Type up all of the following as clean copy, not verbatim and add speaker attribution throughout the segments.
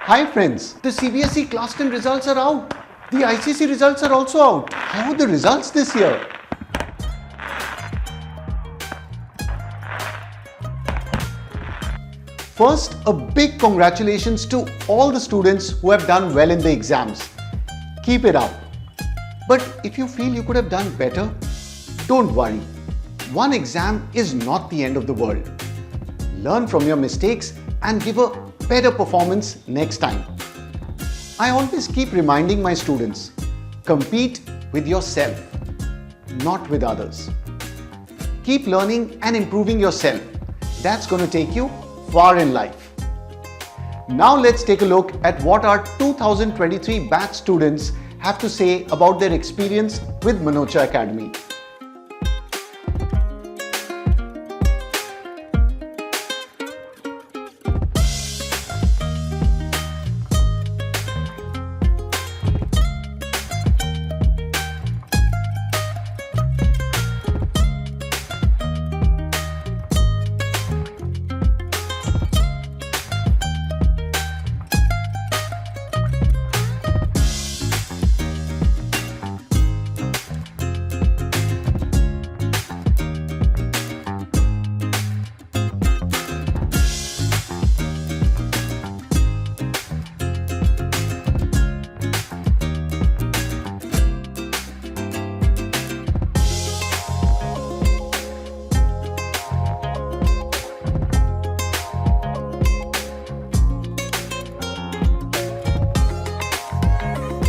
Speaker 1: Hi friends, the CBSE Class 10 results are out. The ICSE results are also out. How are the results this year? First, a big congratulations to all the students who have done well in the exams. Keep it up. But if you feel you could have done better, don't worry. One exam is not the end of the world. Learn from your mistakes and give a better performance next time. I always keep reminding my students, compete with yourself, not with others. Keep learning and improving yourself. That's going to take you far in life. Now let's take a look at what our 2023 batch students have to say about their experience with Manocha Academy.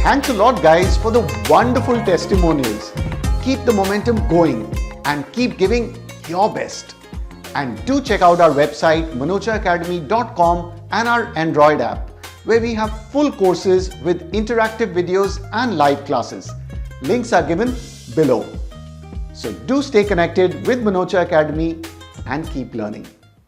Speaker 1: Thanks a lot guys for the wonderful testimonials. Keep the momentum going and keep giving your best. And do check out our website manochaacademy.com and our Android app, where we have full courses with interactive videos and live classes. Links are given below. So do stay connected with Manocha Academy and keep learning.